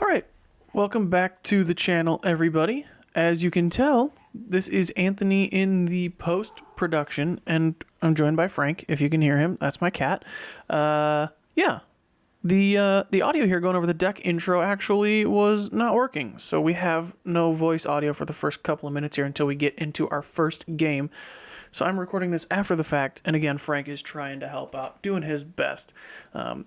Alright, welcome back to the channel, everybody. As you can tell, this is Anthony in the post-production, and I'm joined by Frank, if you can hear him. That's my cat. Yeah. The audio here going over the deck intro actually was not working, so we have no voice audio for the first couple of minutes here until we get into our first game. So I'm recording this after the fact, and again, Frank is trying to help out, doing his best.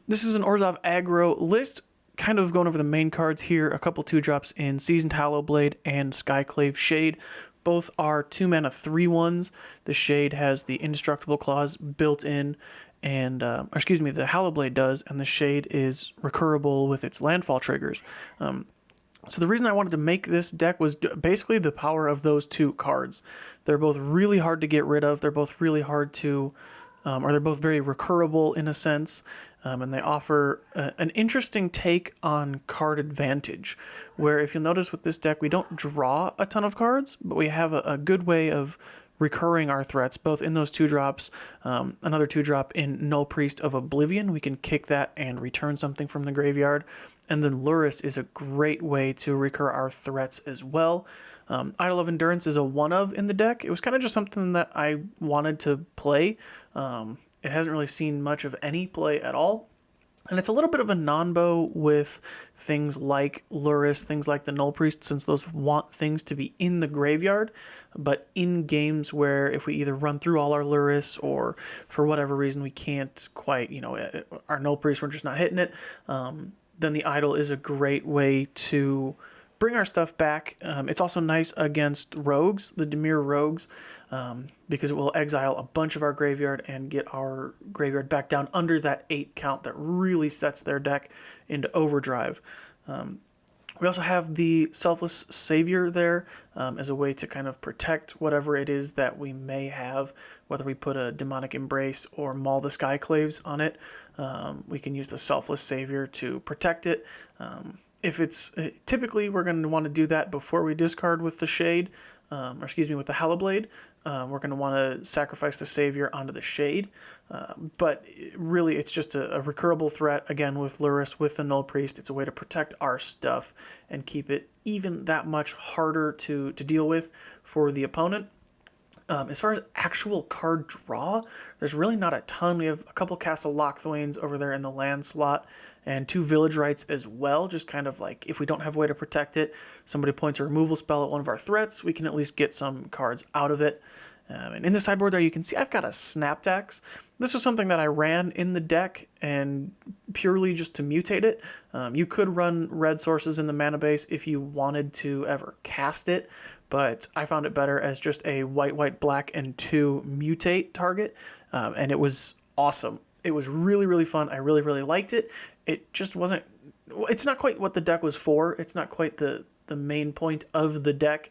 This is an Orzhov Aggro list, kind of going over the main cards here, a couple 2-drops in Seasoned Hallowblade and Skyclave Shade. Both are 2-mana 3/1s. The Shade has the Indestructible Clause built in, and, the Hallowblade does, and the Shade is recurable with its landfall triggers. So the reason I wanted to make this deck was basically the power of those two cards. They're both really hard to get rid of. They're both really hard to, or they're both very recurable in a sense, and they offer an interesting take on card advantage, where if you'll notice with this deck, we don't draw a ton of cards, but we have a good way of recurring our threats, both in those 2-drops, another 2-drop in Null Priest of Oblivion. We can kick that and return something from the graveyard. And then Lurrus is a great way to recur our threats as well. Idol of Endurance is a 1-of in the deck. It was kind of just something that I wanted to play. It hasn't really seen much of any play at all. And it's a little bit of a non-bow with things like Lurrus, things like the Null Priest, since those want things to be in the graveyard. But in games where if we either run through all our Lurrus or for whatever reason we can't quite, our Null Priest, we're just not hitting it, then the Idol is a great way to bring our stuff back. It's also nice against rogues, the Dimir rogues, because it will exile a bunch of our graveyard and get our graveyard back down under that 8 count that really sets their deck into overdrive. We also have the Selfless Savior there as a way to kind of protect whatever it is that we may have, whether we put a Demonic Embrace or Maul the Skyclaves on it. We can use the Selfless Savior to protect it. If it's typically we're going to want to do that before we discard with the Shade, with the Hallowblade. We're going to want to sacrifice the Savior onto the Shade, but really it's just a recurable threat, again with Lurrus, with the Null Priest. It's a way to protect our stuff and keep it even that much harder to deal with for the opponent. As far as actual card draw, there's really not a ton. We have a couple Castle Lochthwains over there in the land slot, and 2 Village Rites as well, just kind of like if we don't have a way to protect it, somebody points a removal spell at one of our threats, we can at least get some cards out of it. And in the sideboard there, you can see I've got a Snapdax. This was something that I ran in the deck and purely just to mutate it. You could run red sources in the mana base if you wanted to ever cast it, but I found it better as just a white, black, and 2 mutate target, and it was awesome. It was really, really fun. I really, really liked it. It just wasn't... It's not quite what the deck was for. It's not quite the main point of the deck,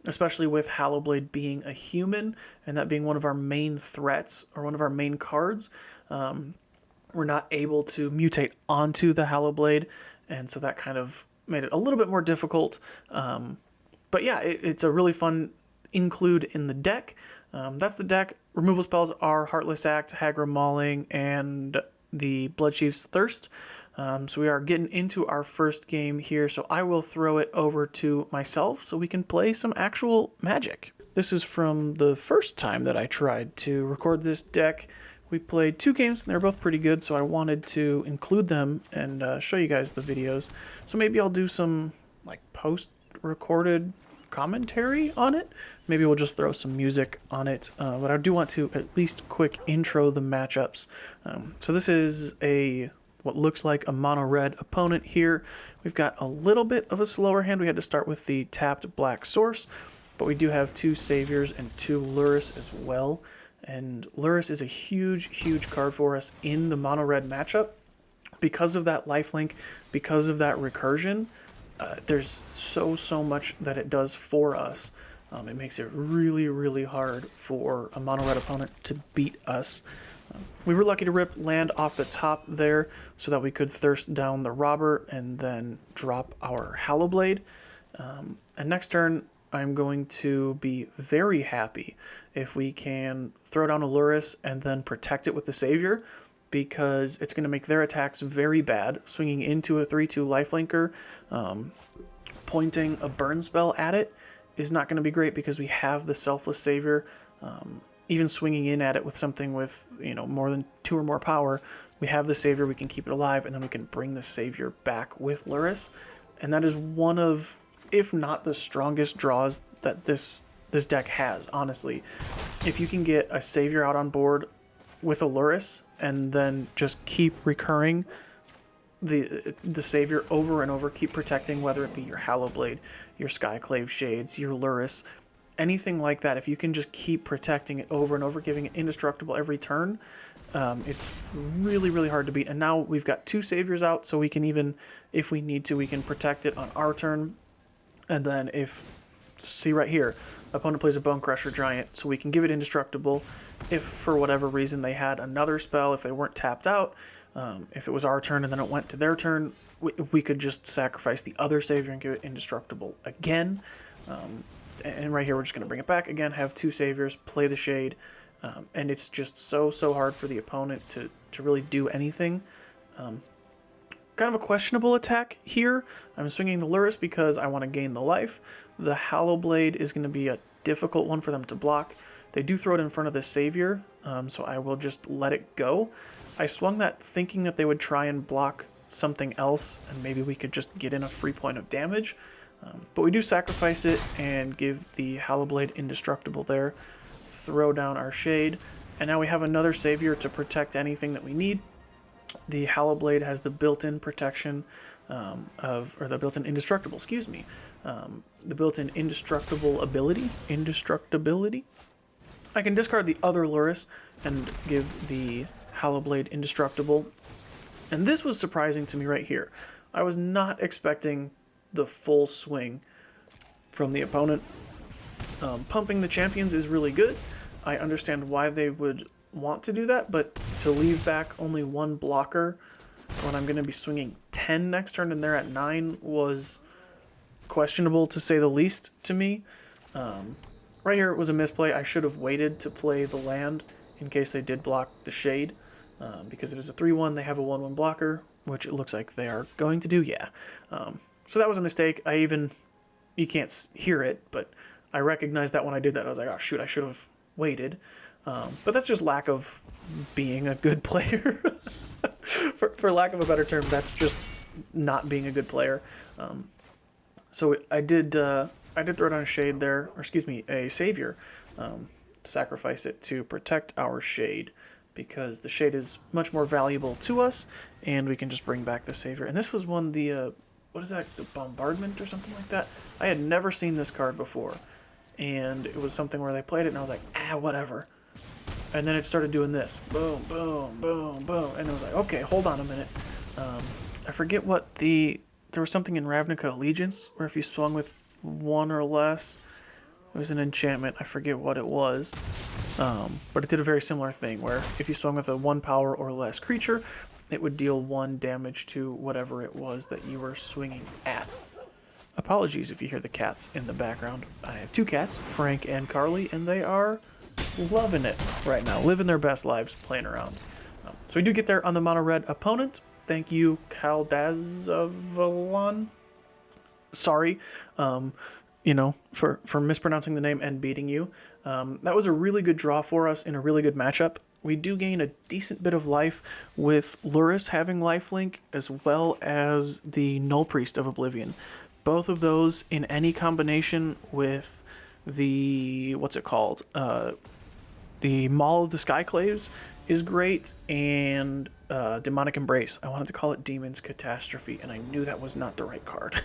especially with Hallowblade being a human and that being one of our main threats or one of our main cards. We're not able to mutate onto the Hallowblade, and so that kind of made it a little bit more difficult. But yeah, it's a really fun include in the deck. That's the deck. Removal spells are Heartless Act, Hagra Mauling, and the Bloodchief's Thirst. So we are getting into our first game here, so I will throw it over to myself so we can play some actual Magic. This is from the first time that I tried to record this deck. We played 2 games, and they're both pretty good, so I wanted to include them and show you guys the videos. So maybe I'll do some like post-recorded commentary on it. Maybe we'll just throw some music on it, but I do want to at least quick intro the matchups. So this is what looks like a mono-red opponent here. We've got a little bit of a slower hand. We had to start with the tapped black source, but we do have 2 Saviors and 2 Lurrus as well. And Lurrus is a huge card for us in the mono-red matchup. Because of that lifelink, because of that recursion, there's so much that it does for us. It makes it really hard for a mono-red opponent to beat us. We were lucky to rip land off the top there so that we could thirst down the Robber and then drop our Hallowblade. And next turn, I'm going to be very happy if we can throw down a Lurrus and then protect it with the Savior, because it's going to make their attacks very bad. Swinging into a 3/2 lifelinker, pointing a burn spell at it is not going to be great because we have the Selfless Savior. Even swinging in at it with something with, more than 2 or more power, we have the Savior, we can keep it alive, and then we can bring the Savior back with Lurrus. And that is one of, if not the strongest draws that this deck has, honestly. If you can get a Savior out on board with a Lurrus, and then just keep recurring the Savior over and over, keep protecting, whether it be your Hallowblade, your Skyclave Shades, your Lurrus, anything like that, if you can just keep protecting it over and over, giving it indestructible every turn, it's really, really hard to beat. And now we've got 2 Saviors out, so we can even, if we need to, we can protect it on our turn. And then see right here, opponent plays a Bone Crusher Giant, so we can give it indestructible. If for whatever reason they had another spell, if they weren't tapped out, if it was our turn and then it went to their turn, we could just sacrifice the other Savior and give it indestructible again. And right here, we're just going to bring it back again, have 2 Saviors, play the Shade, and it's just so hard for the opponent to really do anything. Kind of a questionable attack here. I'm swinging the Lurrus because I want to gain the life. The Hallowblade is going to be a difficult one for them to block. They do throw it in front of the Savior, so I will just let it go. I swung that thinking that they would try and block something else, and maybe we could just get in a free point of damage. But we do sacrifice it and give the Hallowblade indestructible there, throw down our Shade, and now we have another Savior to protect anything that we need. The Hallowblade has the built-in protection or the built-in indestructible, the built-in indestructibility. I can discard the other Lurrus and give the Hallowblade indestructible. And this was surprising to me right here. I was not expecting the full swing from the opponent. Pumping the champions is really good. I understand why they would want to do that, but to leave back only 1 blocker when I'm going to be swinging 10 next turn and they're at 9 was questionable, to say the least, to me. Right here it was a misplay. I should have waited to play the land in case they did block the Shade, because it is a 3/1. They have a 1/1 blocker, which it looks like they are going to do, yeah. So that was a mistake. You can't hear it, but I recognized that when I did that. I was like, oh shoot, I should have waited. But that's just lack of being a good player. for lack of a better term, that's just not being a good player. So I did throw down a Shade there, or excuse me, a Savior. Sacrifice it to protect our Shade, because the Shade is much more valuable to us, and we can just bring back the Savior. And this was one, what is that, the Bombardment or something like that? I had never seen this card before, and it was something where they played it, and I was like, whatever. And then it started doing this, boom, boom, boom, boom, and I was like, okay, hold on a minute. I forget what there was something in Ravnica Allegiance, where if you swung with 1 or less, it was an enchantment, I forget what it was, but it did a very similar thing, where if you swung with a 1 power or less creature, it would deal 1 damage to whatever it was that you were swinging at. Apologies if you hear the cats in the background. I have 2 cats, Frank and Carly, and they are loving it right now, living their best lives playing around. So we do get there on the mono red opponent. Thank you, Kaldazavalon. Sorry, for mispronouncing the name and beating you. That was a really good draw for us in a really good matchup. We do gain a decent bit of life with Lurrus having lifelink, as well as the Null Priest of Oblivion. Both of those in any combination with the, the Maul of the Skyclaves is great, and Demonic Embrace. I wanted to call it Demon's Catastrophe, and I knew that was not the right card.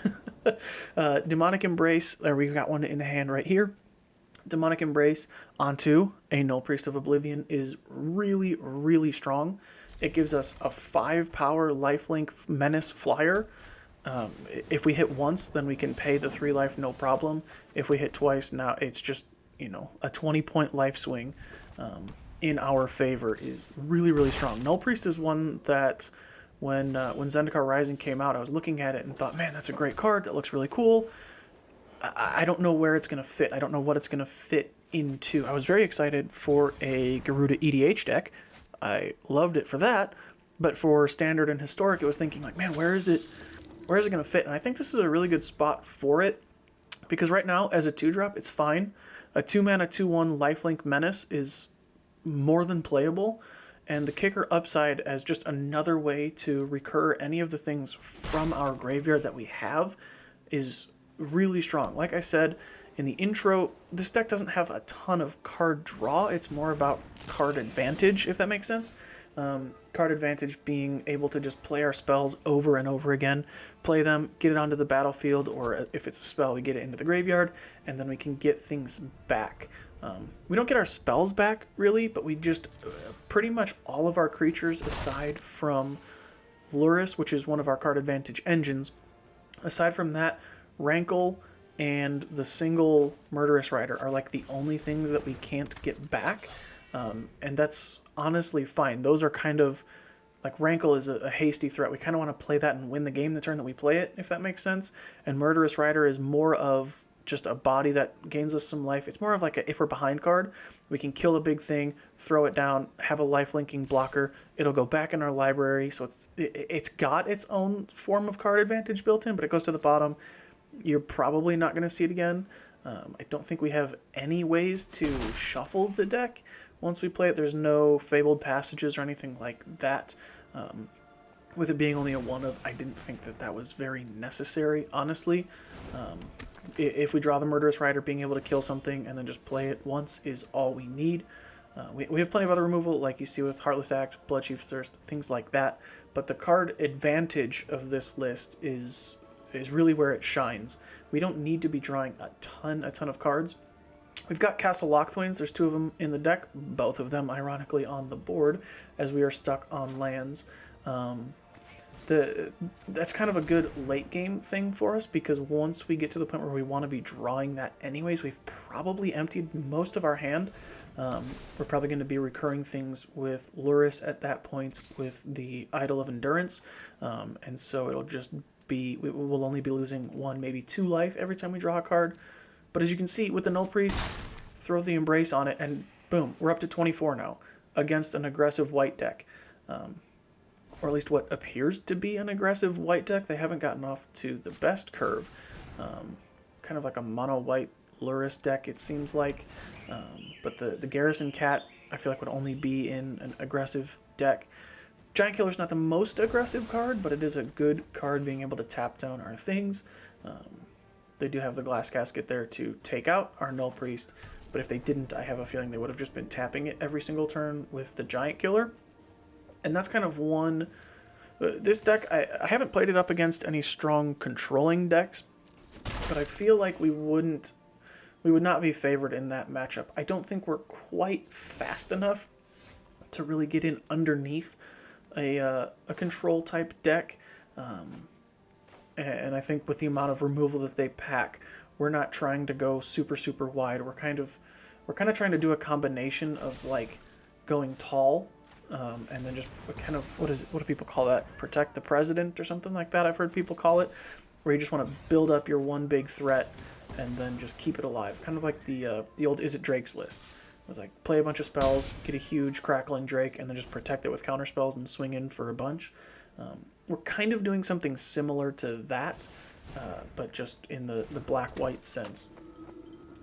Demonic Embrace, we've got one in hand right here. Demonic Embrace onto a Null Priest of Oblivion is really, really strong. It gives us a 5-power lifelink Menace Flyer. If we hit once, then we can pay the 3 life no problem. If we hit twice, now it's just, a 20-point life swing in our favor is really, really strong. Null Priest is one that when Zendikar Rising came out, I was looking at it and thought, man, that's a great card. That looks really cool. I don't know where it's going to fit. I don't know what it's going to fit into. I was very excited for a Garuda EDH deck. I loved it for that. But for Standard and Historic, it was thinking like, man, where is it going to fit? And I think this is a really good spot for it, because right now, as a 2-drop, it's fine. A 2-mana, 2/1 lifelink Menace is more than playable, and the kicker upside as just another way to recur any of the things from our graveyard that we have is really strong. Like I said in the intro, this deck doesn't have a ton of card draw. It's more about card advantage, if that makes sense. Card advantage being able to just play our spells over and over again, play them, get it onto the battlefield, or if it's a spell, we get it into the graveyard, and then we can get things back. We don't get our spells back, really, but we just pretty much all of our creatures, aside from Lurrus, which is one of our card advantage engines, aside from that, Rankle and the single Murderous Rider are like the only things that we can't get back, and that's honestly fine. Those are kind of like, Rankle is a hasty threat. We kind of want to play that and win the game the turn that we play it, if that makes sense. And Murderous Rider is more of just a body that gains us some life. It's more of like a if we're behind card, we can kill a big thing, throw it down, have a life linking blocker. It'll go back in our library, so it's got its own form of card advantage built in, but it goes to the bottom. You're probably not going to see it again. I don't think we have any ways to shuffle the deck once we play it. There's no Fabled Passages or anything like that. With it being only a 1 of, I didn't think that was very necessary, honestly. If we draw the Murderous Rider, being able to kill something and then just play it once is all we need. We have plenty of other removal, like you see with Heartless Act, Bloodchief's Thirst, things like that. But the card advantage of this list is really where it shines. We don't need to be drawing a ton of cards. We've got Castle Lochthwains. There's 2 of them in the deck, both of them ironically on the board, as we are stuck on lands. That's kind of a good late game thing for us, because once we get to the point where we want to be drawing that anyways, we've probably emptied most of our hand. We're probably going to be recurring things with Lurrus at that point with the Idol of Endurance, and so it'll just be, we'll only be losing 1, maybe 2 life every time we draw a card. But as you can see with the Null Priest, throw the Embrace on it, and boom, we're up to 24 now against an aggressive white deck. Or at least what appears to be an aggressive white deck. They haven't gotten off to the best curve. Kind of like a mono-white Lurrus deck, it seems like. But the Garrison Cat, I feel like, would only be in an aggressive deck. Giant Killer's not the most aggressive card, but it is a good card being able to tap down our things. They do have the Glass Casket there to take out our Null Priest, but if they didn't, I have a feeling they would have just been tapping it every single turn with the Giant Killer. And that's kind of one... this deck, I haven't played it up against any strong controlling decks, but I feel like we would not be favored in that matchup. I don't think we're quite fast enough to really get in underneath a control type deck. And I think with the amount of removal that they pack, we're not trying to go super wide. We're kind of trying to do a combination of like going tall, and then just kind of, what do people call that? Protect the president or something like that, I've heard people call it, where you just want to build up your one big threat and then just keep it alive. Kind of like the old Is It Drake's list. It was like, play a bunch of spells, get a huge crackling Drake, and then just protect it with counter spells and swing in for a bunch. We're kind of doing something similar to that, but just in the black-white sense.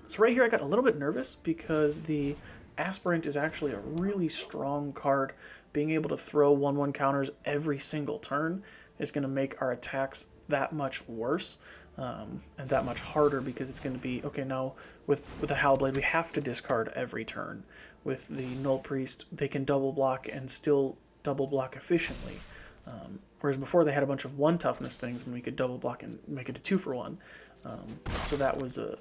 So right here I got a little bit nervous because the Aspirant is actually a really strong card. Being able to throw 1/1 counters every single turn is going to make our attacks that much worse, and that much harder, because it's going to be, okay, now with the Hallowblade we have to discard every turn. With the Null Priest, they can double block and still double block efficiently. Whereas before they had a bunch of 1 toughness things and we could double block and make it a 2-for-1. So that was a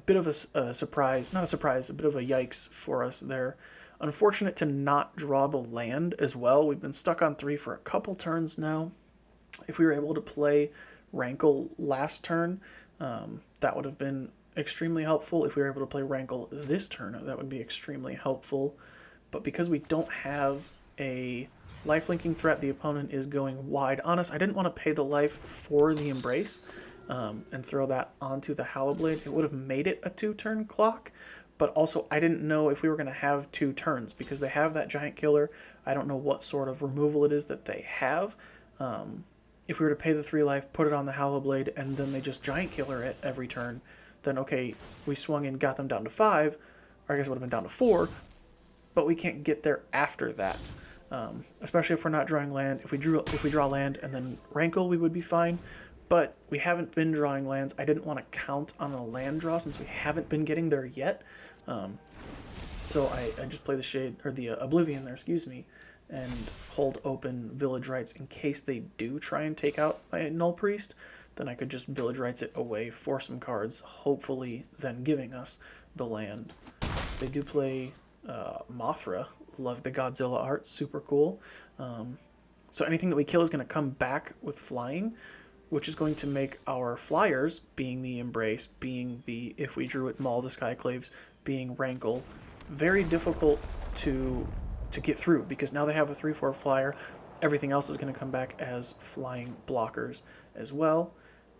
bit of a surprise, not a surprise, a bit of a yikes for us there. Unfortunate to not draw the land as well. We've been stuck on 3 for a couple turns now. If we were able to play Rankle last turn, that would have been extremely helpful. If we were able to play Rankle this turn, that would be extremely helpful. But because we don't have a life-linking threat, the opponent is going wide on us. I didn't want to pay the life for the Embrace and throw that onto the Hallowblade. It would have made it a 2-turn clock, but also I didn't know if we were going to have 2 turns because they have that giant killer. I don't know what sort of removal it is that they have. If we were to pay the 3 life, put it on the Hallowblade, and then they just giant killer it every turn, then okay, we swung in, got them down to 5, or I guess it would have been down to 4, but we can't get there after that. Especially if we're not drawing land. If we draw land and then rankle, we would be fine. But we haven't been drawing lands. I didn't want to count on a land draw since we haven't been getting there yet. So I just play the Shade, or the Oblivion there, excuse me, and hold open Village Rites in case they do try and take out my Null Priest. Then I could just Village Rites it away for some cards, hopefully then giving us the land. They do play Mothra. Love the Godzilla art, super cool. So anything that we kill is going to come back with flying, which is going to make our flyers, being the Embrace, being the If We Drew It Maul, the Skyclaves, being Rankle, very difficult to get through, because now they have a 3/4 flyer. Everything else is going to come back as flying blockers as well.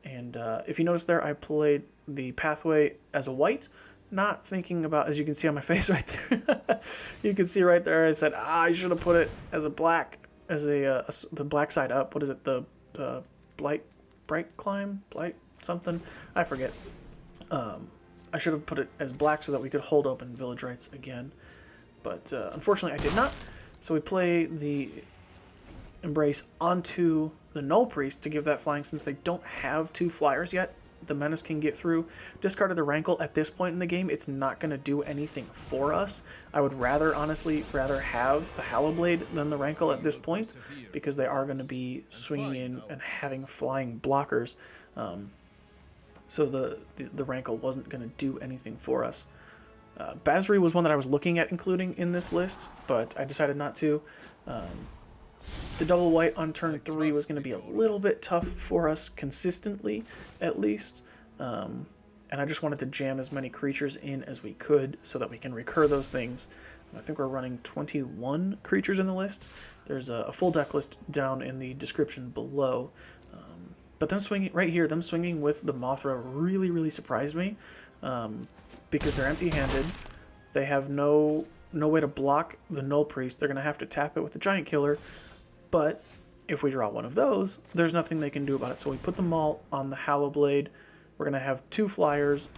And if you notice there, I played the Pathway as a white, not thinking about, as you can see on my face right there, you can see right there, I said, I should have put it as a black, as the black side up. What is it? The Bright Climb? Blight something? I forget. I should have put it as black so that we could hold open Village Rites again. But unfortunately I did not. So we play the Embrace onto the Null Priest to give that flying, since they don't have 2 flyers yet. The Menace can get through. Discarded the Rankle at this point in the game, it's not going to do anything for us. I would honestly rather have the Hallowblade than the Rankle at this point, because they are going to be swinging in and having flying blockers. So the Rankle wasn't going to do anything for us. Basri was one that I was looking at including in this list, but I decided not to. The double white on turn 3 was going to be a little bit tough for us consistently, at least. And I just wanted to jam as many creatures in as we could so that we can recur those things. I think we're running 21 creatures in the list. There's a full deck list down in the description below. But them swinging right here, them swinging with the Mothra really, really surprised me, because they're empty-handed. They have no way to block the Null Priest. They're going to have to tap it with the Giant Killer. But if we draw one of those, there's nothing they can do about it. So we put them all on the Hallowblade. We're going to have 2 flyers.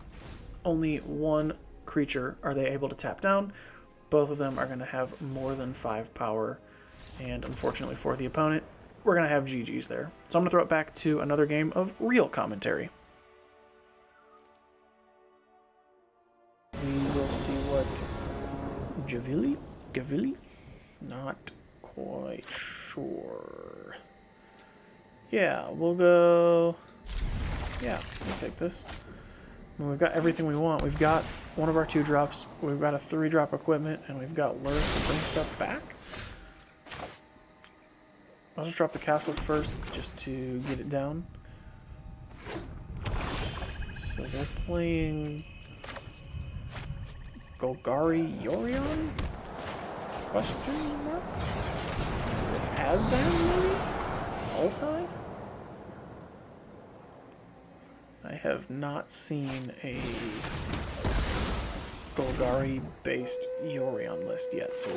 Only 1 creature are they able to tap down. Both of them are going to have more than 5 power. And unfortunately for the opponent, we're going to have GG's there. So I'm going to throw it back to another game of real commentary. We will see what Gavili? Not quite sure. Yeah, we'll go... Yeah, we'll take this. And we've got everything we want. We've got one of our 2-drops, we've got a 3-drop equipment, and we've got lures to bring stuff back. I'll just drop the castle first, just to get it down. So they're playing Golgari Yorion? Question mark? Adzan, maybe? Sultai? I have not seen a Golgari-based Yorion list yet, so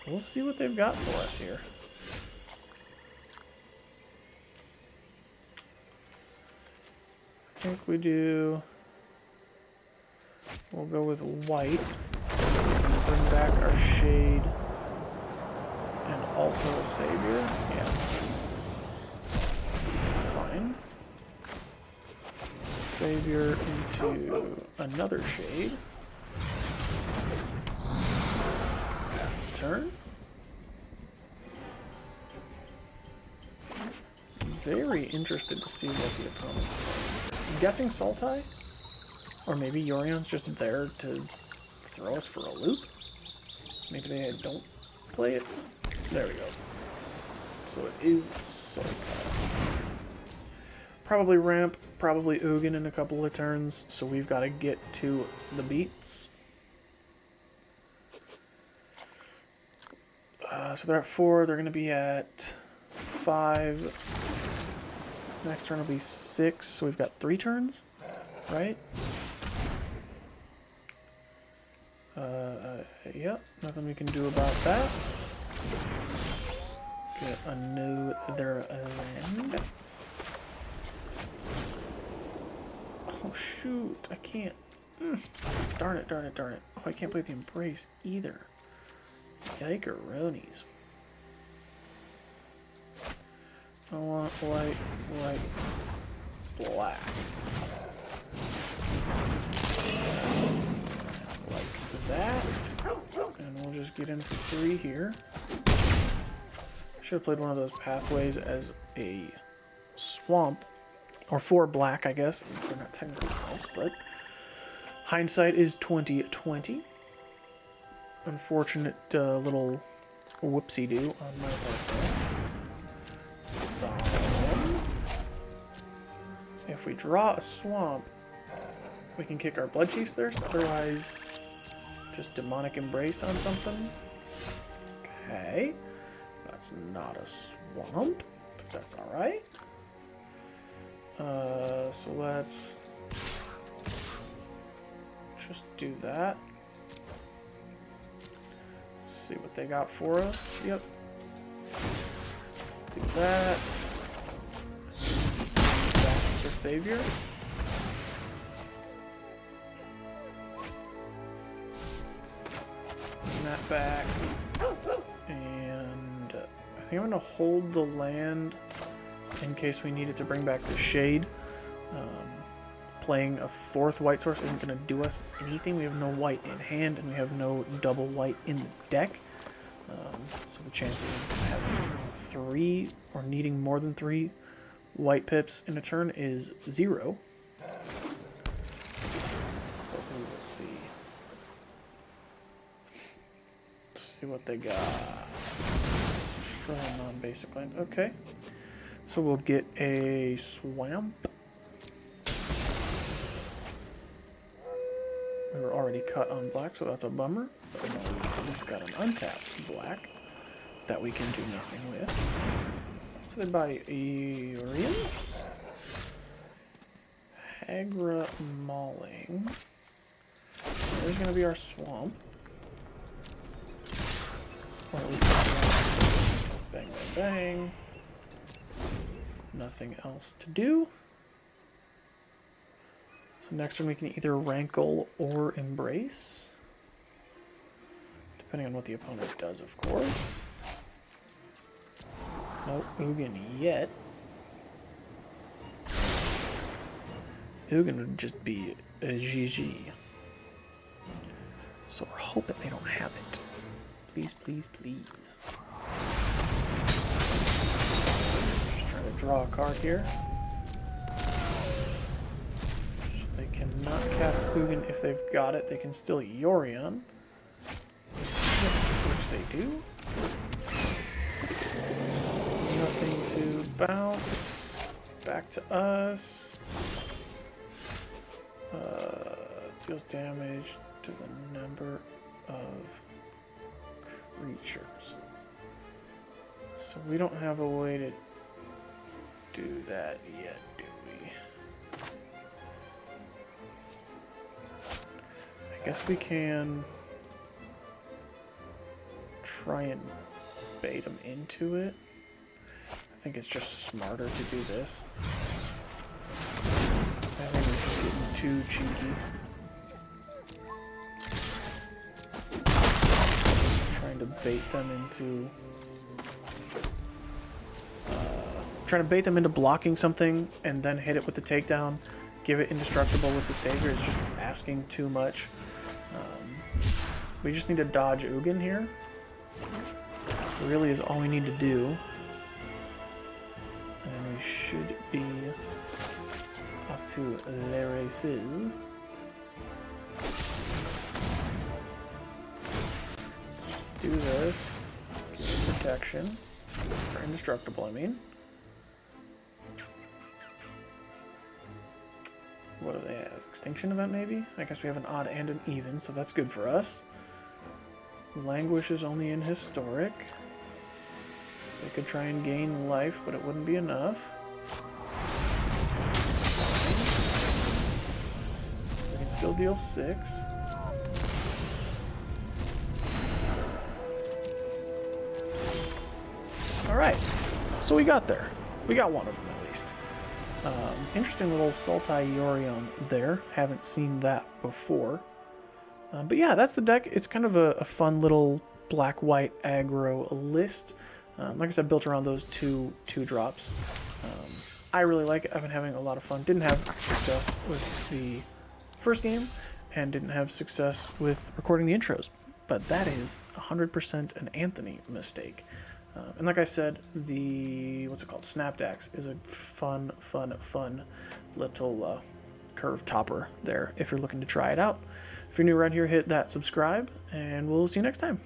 we'll see what they've got for us here. I think we'll go with white, so we can bring back our Shade and also a Savior. Yeah, that's fine. Savior into another Shade. Pass the turn. Very interested to see what the opponent's playing. I'm guessing Sultai? Or maybe Yorion's just there to throw us for a loop? Maybe they don't play it? There we go. So it is Sultai. Probably Ramp, probably Ugin in a couple of turns, so we've got to get to the beats. So they're at 4, they're going to be at 5. Next turn will be 6, so we've got 3 turns, right? Yep, nothing we can do about that. Get another land. Oh shoot, I can't. Darn it, darn it, darn it. Oh, I can't play the Embrace either. Yikeroonies. I want white, white, black. Like that. And we'll just get in for 3 here. Should have played one of those pathways as a swamp. Or 4 black, I guess, since they're not technically swamps, but hindsight is 20/20. Unfortunate little whoopsie-doo on my part there. So, if we draw a swamp, we can kick our Blood Chiefs thirst, otherwise just Demonic Embrace on something. Okay, that's not a swamp, but that's alright. So let's just do that. See what they got for us. Yep. Do that. Back to the Savior. Bring that back. And I think I'm going to hold the land in case we needed to bring back the Shade. Playing a 4th white source isn't going to do us anything. We have no white in hand, and we have no double white in the deck. So the chances of having 3 or needing more than 3 white pips in a turn is 0. But we will see. Let's see what they got. Destroy a non-basic land. Okay. So we'll get a swamp. We were already cut on black, so that's a bummer. But now we at least got an untapped black that we can do nothing with. So they buy Urian. Hagra Mauling. There's going to be our swamp. Or at least bang, bang, bang. Nothing else to do. So next one we can either Rankle or Embrace. Depending on what the opponent does, of course. No Ugin yet. Ugin would just be a GG. So we're hoping they don't have it. Please, please, please. Just trying to draw a card here. So they cannot cast Ugin if they've got it. They can still Yorion. Which they do. Nothing to bounce. Back to us. Deals damage to the number of creatures. So we don't have a way to do that yet, do we? I guess we can try and bait them into it. I think it's just smarter to do this. I think we're just getting too cheeky. Trying to bait them into blocking something and then hit it with the takedown, give it indestructible with the Savior is just asking too much. We just need to dodge Ugin here. Really is all we need to do. And we should be off to les races. Let's just do this. Give it protection. Or indestructible, I mean. What do they have? Extinction event, maybe? I guess we have an odd and an even, so that's good for us. Languish is only in historic. They could try and gain life, but it wouldn't be enough. We can still deal 6. So we got there. We got one of them at least. Interesting little Sultai Yorion there. Haven't seen that before. But yeah, that's the deck. It's kind of a fun little black-white aggro list. Like I said, built around those two drops. I really like it. I've been having a lot of fun. Didn't have success with the first game, and didn't have success with recording the intros. But that is 100% an Anthony mistake. And like I said, the, what's it called, Snapdax is a fun little curve topper there if you're looking to try it out. If you're new around here, hit that subscribe, and we'll see you next time.